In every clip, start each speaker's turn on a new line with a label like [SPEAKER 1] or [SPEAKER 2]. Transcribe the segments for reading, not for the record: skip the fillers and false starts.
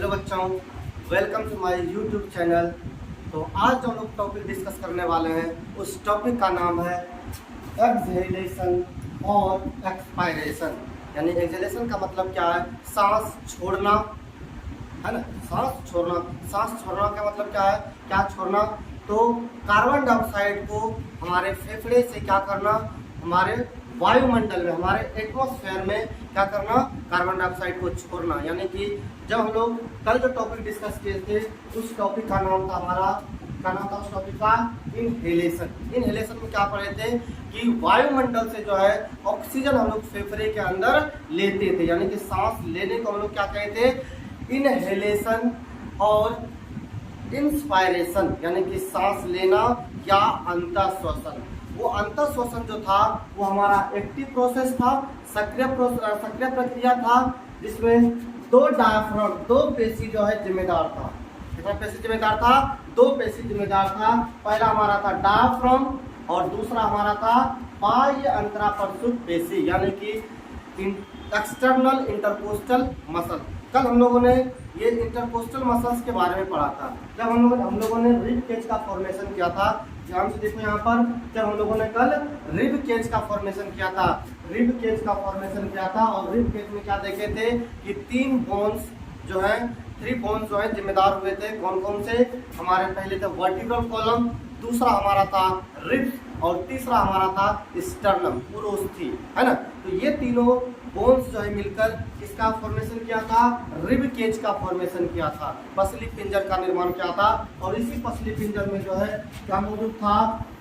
[SPEAKER 1] Hello बच्चों, welcome to my YouTube channel. तो आज जो हम लोग टॉपिक डिस्कस करने वाले हैं उस टॉपिक का नाम है एक्सहेलेशन और एक्सपायरेशन। यानी एक्सहेलेशन का मतलब क्या है? सांस छोड़ना, है ना। सांस छोड़ना का मतलब क्या है? क्या छोड़ना? तो कार्बन डाइऑक्साइड को हमारे फेफड़े से क्या करना, हमारे वायुमंडल में, हमारे एटमॉस्फेयर में क्या करना, कार्बन डाइऑक्साइड को छोड़ना। यानी कि जब हम लोग कल जो टॉपिक डिस्कस किए थे उस टॉपिक का नाम था हमारा, क्या नाम था उस टॉपिक का? इनहेलेशन। इनहेलेशन में क्या पढ़े थे कि वायुमंडल से जो है ऑक्सीजन हम लोग फेफड़े के अंदर लेते थे, यानी कि सांस लेने को हम लोग क्या कहते थे? इनहेलेशन और इंस्पायरेशन, यानी कि सांस लेना या अंतःश्वसन। वो अंतःश्वसन जो था वो हमारा एक्टिव प्रोसेस था, सक्रिय प्रक्रिया था, जिसमें दो डायफ्राम, दो पेशी जो है जिम्मेदार था। कितना पेशी जिम्मेदार था? दो पेशी जिम्मेदार था। पहला हमारा था डायफ्राम और दूसरा हमारा था बाह्य अंतराप्रसुप्त पेशी, यानी कि एक्सटर्नल इंटरकोस्टल मसल। कल हम लोगों ने ये इंटरकोस्टल मसल्स के बारे में पढ़ा था, जब हम लोगों ने रिब केज का फॉर्मेशन किया था। ध्यान से देखो यहाँ पर, जब हम लोगों ने कल रिब केज का फॉर्मेशन किया था, रिब केज का फॉर्मेशन किया था और रिब केज में क्या देखे थे कि तीन बोन्स जो है, थ्री बोन्स जो है जिम्मेदार हुए थे। कौन कौन से? हमारे पहले थे वर्टिब्रल कॉलम, दूसरा हमारा था रिब्स और तीसरा हमारा था स्टर्नम, पुरोस्थी, है ना। तो ये तीनों बोन्स जो है मिलकर इसका फॉर्मेशन किया था, रिब केज का फॉर्मेशन किया था, पसली पिंजर का निर्माण किया था। और इसी पसली पिंजर में जो है क्या मौजूद था?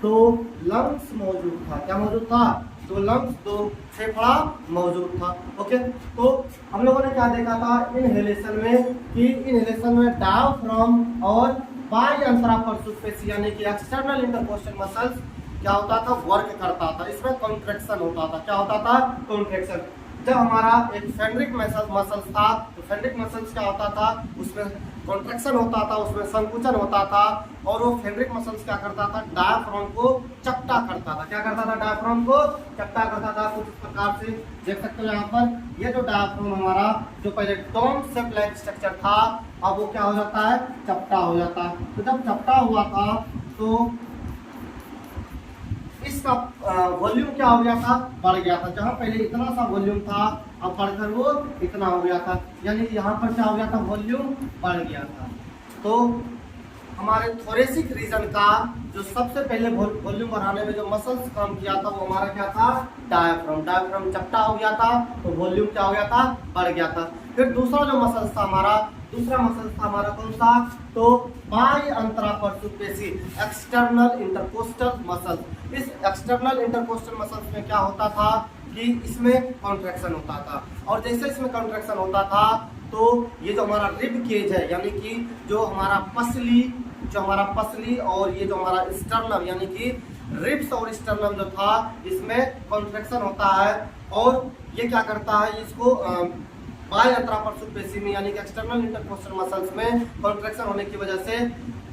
[SPEAKER 1] दो लंग्स मौजूद था। क्या मौजूद था? दो लंग्स, दो फेफड़ा मौजूद था। ओके, तो हम लोगों ने क्या देखा था इनहेलेशन में कि इनहेलेशन में डायफ्राम और बाह्य अंतराप्रसुप्त पेशी, यानी कि एक्सटर्नल इंटरकोस्टल मसल्स क्या होता था? वर्क करता था। इसमें कॉन्ट्रैक्शन होता था। क्या होता था? कॉन्ट्रैक्शन। जब हमारा एक फेंड्रिक मसल्स था तो फेंड्रिक मसल्स क्या होता था? उसमें कॉन्ट्रैक्शन होता था, उसमें संकुचन होता था। और वो फेंड्रिक मसल्स क्या करता था? डायफ्राम को चपटा करता था। क्या करता था? डायफ्राम को चपटा करता था। कुछ इस प्रकार से देख सकते हो यहाँ पर, ये जो डायफ्राम हमारा जो पहले डोम शेप लाइक स्ट्रक्चर था, अब वो क्या हो जाता है? चपटा हो जाता है। तो जब चपटा हुआ था तो इसका वॉल्यूम क्या हो गया था? बढ़ गया था। जहां पहले इतना सा वॉल्यूम था अब बढ़कर वो इतना हो गया था, यानी यहाँ पर क्या हो गया था? वॉल्यूम बढ़ गया था। तो हमारे थोरेसिक रीजन का जो सबसे पहले वॉल्यूम बढ़ाने में जो मसल्स काम किया था वो हमारा क्या था? डायफ्राम। डायफ्राम चपटा हो गया था तो वॉल्यूम क्या हो गया था? बढ़ गया था। फिर दूसरा जो मसल्स था हमारा, दूसरा मसल था हमारा कौन सा? तो बाह्य अंतराप्रसुप्त पेशी, एक्सटर्नल इंटरकोस्टल मसल। इस एक्सटर्नल इंटरकोस्टल मसल्स में क्या होता था कि इसमें कॉन्ट्रैक्शन होता था, और जैसे इसमें कॉन्ट्रैक्शन होता था तो ये जो हमारा रिब केज है, यानी कि जो हमारा पसली और ये जो हमारा स्टर्नम, यानी कि रिब्स और स्टर्नम जो था, इसमें कॉन्ट्रैक्शन होता है। और ये क्या करता है? इसको बाह्य अंतराप्रसुप्त पेशी में, यानी कि एक्सटर्नल इंटरकोस्टल मसल्स में कॉन्ट्रैक्शन होने की वजह से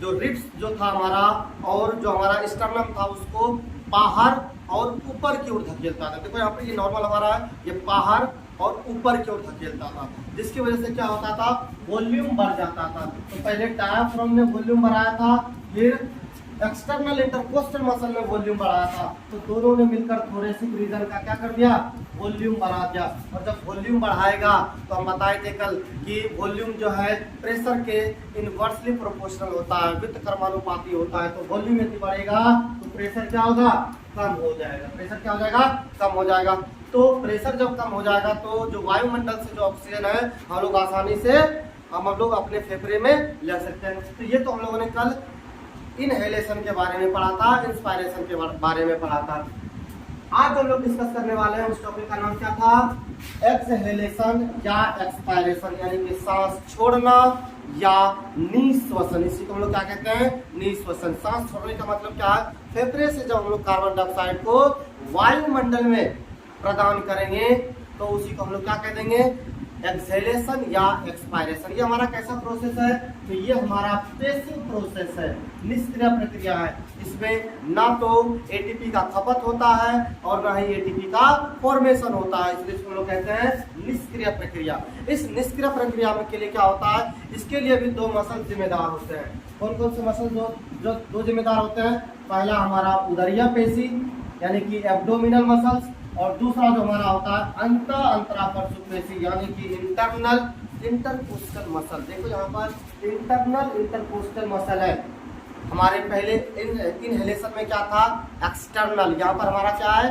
[SPEAKER 1] जो रिब्स जो था हमारा और जो हमारा स्टर्नम था उसको बाहर और ऊपर की ओर धकेलता था। देखो यहाँ पर ये नॉर्मल हमारा है, ये बाहर और ऊपर की ओर धकेलता था, जिसकी वजह से क्या होता था? वॉल्यूम बढ़ जाता था। तो पहले डायफ्राम ने वॉल्यूम बढ़ाया था, फिर एक्सटर्नल इंटरकोस्टल मसल में वॉल्यूम बढ़ाया था। तो दोनों ने मिलकर थोरेसिक रीजन का क्या कर दिया? वॉल्यूम बढ़ा दिया। और जब वॉल्यूम बढ़ाएगा तो हम बताए थे कल कि वॉल्यूम जो है प्रेशर के इनवर्सली प्रोपोर्शनल होता है, व्युत्क्रमानुपाती होता है। तो वॉल्यूम यदि बढ़ेगा तो प्रेशर क्या होगा? कम हो जाएगा। प्रेशर क्या हो जाएगा? कम हो जाएगा। तो प्रेशर जब कम हो जाएगा तो जो वायुमंडल से जो ऑक्सीजन है हम लोग आसानी से हम लोग अपने फेफड़े में ले सकते हैं। तो ये तो हम लोगों ने कल इनहेलेशन के बारे में पढ़ा था, इंस्पायरेशन के बारे में पढ़ा था। आज हम लोग डिस्कस करने वाले हैं उस टॉपिक का नाम क्या था? एक्सहेलेशन या एक्सपायरेशन, यानी कि सांस छोड़ना या निःश्वसन। इसी को हम लोग क्या कहते हैं? निःश्वसन। सांस छोड़ने का मतलब क्या है? फेफड़े से जब हम लोग कार्बन डाइऑक्साइड को वायुमंडल में प्रदान करेंगे तो उसी को हम लोग क्या कह देंगे? एक्सहेलेशन या एक्सपायरेशन। ये हमारा कैसा प्रोसेस है? तो ये हमारा पैसिव प्रोसेस है, निष्क्रिय प्रक्रिया है। इसमें ना तो एटीपी का खपत होता है और ना ही एटीपी का फॉर्मेशन होता है, इसलिए इसको लोग कहते हैं निष्क्रिय प्रक्रिया। इस निष्क्रिय प्रक्रिया में के लिए क्या होता है? इसके लिए भी दो मसल जिम्मेदार होते हैं। कौन कौन से मसल जो दो जिम्मेदार होते हैं? पहला हमारा उदरीय पेशी यानी कि एब्डोमिनल मसल्स, और दूसरा जो हमारा होता है अंत अंतरापरशु पेशी यानी कि इंटरनल इंटरकोस्टल मसल। देखो यहाँ पर इंटरनल इंटरकोस्टल मसल है। हमारे पहले इनहेलेशन में क्या था? एक्सटर्नल। यहाँ पर हमारा क्या है?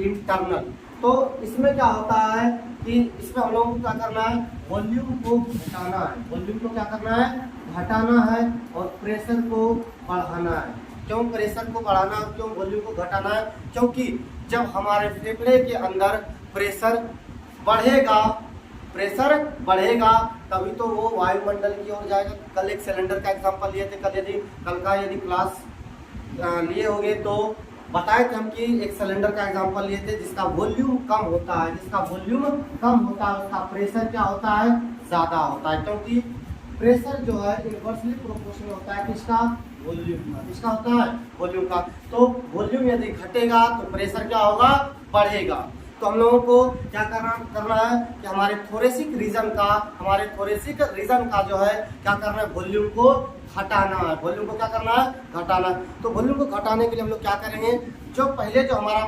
[SPEAKER 1] इंटरनल। तो इसमें क्या होता है कि इसमें हम लोगों को क्या करना है? वॉल्यूम को घटाना है। वॉल्यूम को क्या करना है? घटाना है और प्रेशर को बढ़ाना है। क्यों प्रेशर को बढ़ाना और क्यों वॉल्यूम को घटाना है? क्योंकि जब हमारे फेफड़े के अंदर प्रेशर बढ़ेगा तभी तो वो वायुमंडल की ओर जाएगा। कल एक सिलेंडर का एग्जांपल लिए थे, कल का यदि क्लास लिए होंगे तो बताए थे हम कि एक सिलेंडर का एग्जांपल लिए थे जिसका वॉल्यूम कम होता है। जिसका वॉल्यूम कम होता है उसका प्रेशर क्या होता है? ज़्यादा होता है, क्योंकि प्रेशर जो है इनवर्सली प्रोपोर्शनल होता है किसका? वॉल्यूम का। किसका होता है? वॉल्यूम का। तो वॉल्यूम यदि घटेगा तो प्रेशर क्या होगा? बढ़ेगा। तो हम लोगों को क्या करना है कि हमारे थोरेसिक रीजन का जो है क्या करना है? वॉल्यूम को घटाना है। वॉल्यूम को क्या करना है? घटाना है। तो वॉल्यूम को घटाने के लिए हम लोग क्या करेंगे? जो पहले जो हमारा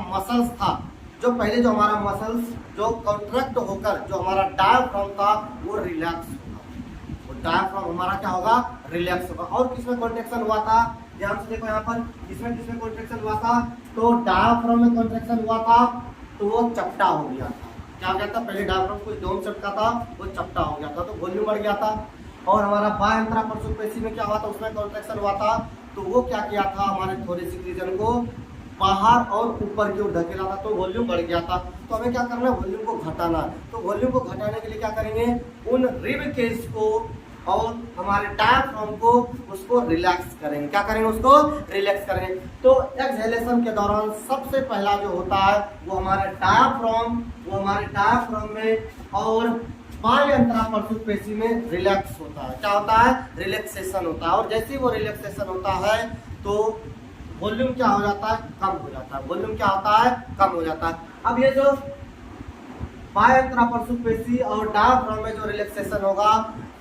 [SPEAKER 1] मसल्स जो कॉन्ट्रैक्ट होकर जो हमारा डायफ्राम था वो रिलैक्स होगा। डायफ्राम हमारा क्या होगा? रिलैक्स होगा। और किसमें कॉन्ट्रैक्शन हुआ था? ध्यान से देखो यहाँ पर किसमें कॉन्ट्रैक्शन हुआ था? तो डायफ्राम में कॉन्ट्रैक्शन हुआ था तो वो चपटा हो गया था। क्या हो गया था? पहले डायफ्राम को डोम चपटा था, वो चपटा हो गया था, तो वॉल्यूम बढ़ गया था। और हमारा बाह्य अंतरापरशु पेशी में क्या हुआ था? उसमें कॉन्ट्रैक्शन हुआ था, तो वो क्या किया था? हमारे थोरेसिक रीजन को बाहर और ऊपर की ओर धकेला था, तो वॉल्यूम बढ़ गया था। तो हमें क्या करना है? वॉल्यूम को घटाना है। तो वॉल्यूम को घटाने के लिए क्या करेंगे? उन रिब केज को और हमारे डायफ्राम को उसको रिलैक्स करेंगे। क्या करेंगे? उसको रिलैक्स करेंगे। तो एक्सहेलेशन के दौरान सबसे पहला जो होता है वो हमारे डायफ्राम में और बाह्य अंतरापरशु पेशी में रिलैक्स होता है। क्या होता है? रिलैक्सेशन होता है। और जैसे ही वो रिलैक्सेशन होता है तो वॉल्यूम क्या हो जाता है? कम हो जाता है। वॉल्यूम क्या होता है? कम हो जाता है। अब ये जो बाह्य अंतरापरशु पेशी और डायफ्राम में जो रिलैक्सेशन होगा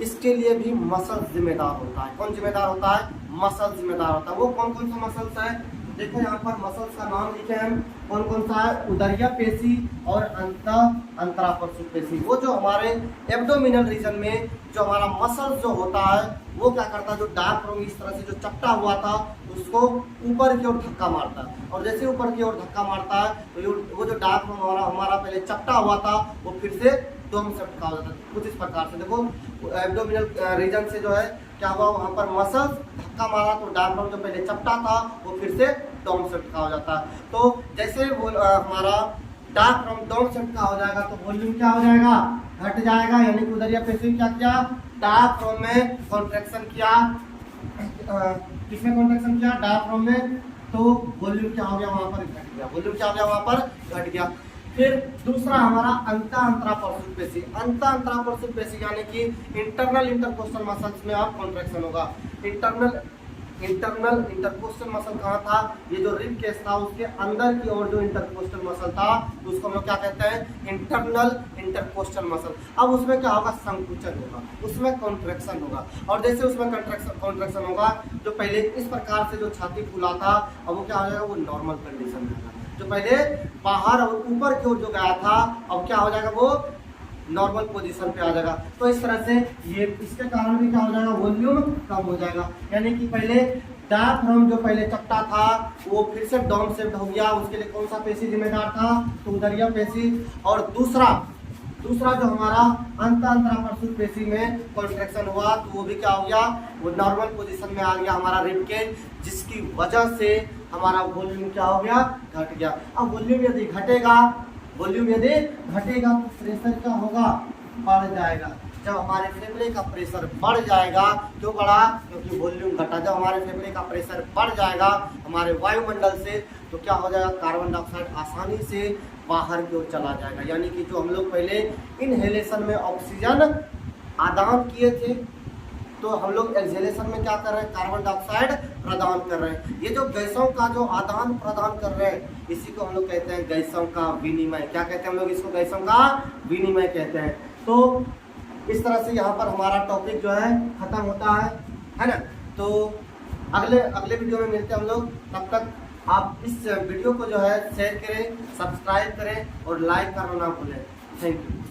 [SPEAKER 1] इसके लिए भी मसल जिम्मेदार होता है। कौन जिम्मेदार होता है? मसल जिम्मेदार होता है। वो कौन कौन सा मसल्स है? देखो यहाँ पर मसल्स का नाम लिखे हैं। कौन कौन सा है? उदरीय पेशी और अंतरापरशु पेशी। वो जो हमारे एब्डोमिनल रीजन में जो हमारा मसल जो होता है वो क्या करता है? जो डायफ्राम इस तरह से जो चपटा हुआ था उसको ऊपर की ओर धक्का मारता है, और जैसे ऊपर की ओर धक्का मारता है तो वो जो डायफ्राम हमारा पहले चपटा हुआ था वो फिर से डोम सेप्ट का हो जाता है। कुछ इस प्रकार से देखो एब्डोमिनल रीजन से जो है क्या हुआ? वहाँ पर मसल धक्का मारा तो डायफ्राम जो पहले चपटा था वो फिर से डोम सेप्ट का हो जाता है। तो जैसे वो हमारा डायफ्राम डोम सेप्ट का हो जाएगा तो वॉल्यूम क्या हो जाएगा? घट जाएगा। यानी कि उदरीय पेशी क्या किया? डायफ्राम में कॉन्ट्रैक्शन किया। किसमें कॉन्ट्रैक्शन किया? डायफ्राम में। तो वॉल्यूम क्या हो गया? वहाँ पर घट गया। वॉल्यूम क्या हो गया? वहाँ पर घट गया। फिर दूसरा हमारा अंतरापरशु पेशी। अंतरापरशु पेशी यानी कि इंटरनल इंटरकोस्टल मसल्स में आप कॉन्ट्रैक्शन होगा। इंटरनल इंटरकोस्टल मसल कहाँ था? ये जो रिब केस था उसके अंदर की ओर जो इंटरकोस्टल मसल था उसको हम लोग क्या कहते हैं? Internal intercostal muscle. अब उसमें क्या होगा? संकुचन होगा, उसमें कॉन्ट्रैक्शन होगा। और जैसे उसमें कॉन्ट्रैक्शन होगा जो पहले इस प्रकार से जो छाती फूला था अब वो क्या हो जाएगा? वो नॉर्मल कंडीशन में होगा। जो पहले बाहर और ऊपर की ओर जो गया था अब क्या हो जाएगा? वो नॉर्मल पोजीशन पे आ जाएगा। तो इस तरह से ये इसके कारण भी क्या हो जाएगा? वॉल्यूम कम हो जाएगा। यानी कि पहले डायफ्राम जो पहले चपटा था वो फिर से डोम शेप्ड हो गया। उसके लिए कौन सा पेशी जिम्मेदार था? तो उदरीय पेशी। और दूसरा जो हमारा अंतरापरशु पेशी में कॉन्ट्रैक्शन हुआ तो वो भी क्या हो गया? वो नॉर्मल पोजीशन में आ गया हमारा रिब केज, जिसकी वजह से हमारा वॉल्यूम क्या हो गया? घट गया। अब वॉल्यूम यदि घटेगा तो प्रेशर क्या होगा? बढ़ जाएगा। जब हमारे फेफड़े का प्रेशर बढ़ जाएगा, क्यों बढ़ा? क्योंकि वॉल्यूम घटा। जब हमारे फेफड़े का प्रेशर बढ़ जाएगा हमारे वायुमंडल से तो क्या हो जाएगा? कार्बन डाइऑक्साइड आसानी से बाहर की ओर चला जाएगा। यानी कि जो हम लोग पहले इनहेलेशन में ऑक्सीजन आदान किए थे, तो हम लोग एक्सहेलेशन में क्या कर रहे हैं, कार्बन डाइऑक्साइड प्रदान कर रहे हैं। ये जो गैसों का जो आदान प्रदान कर रहे हैं, इसी को हम लोग कहते हैं गैसों का विनिमय। क्या कहते हैं हम लोग इसको, गैसों का विनिमय कहते हैं। तो इस तरह से यहाँ पर हमारा टॉपिक जो है खत्म होता है ना। तो अगले वीडियो में मिलते हैं हम लोग। तब तक आप इस वीडियो को जो है शेयर करें, सब्सक्राइब करें और लाइक करना ना भूलें। Thank you.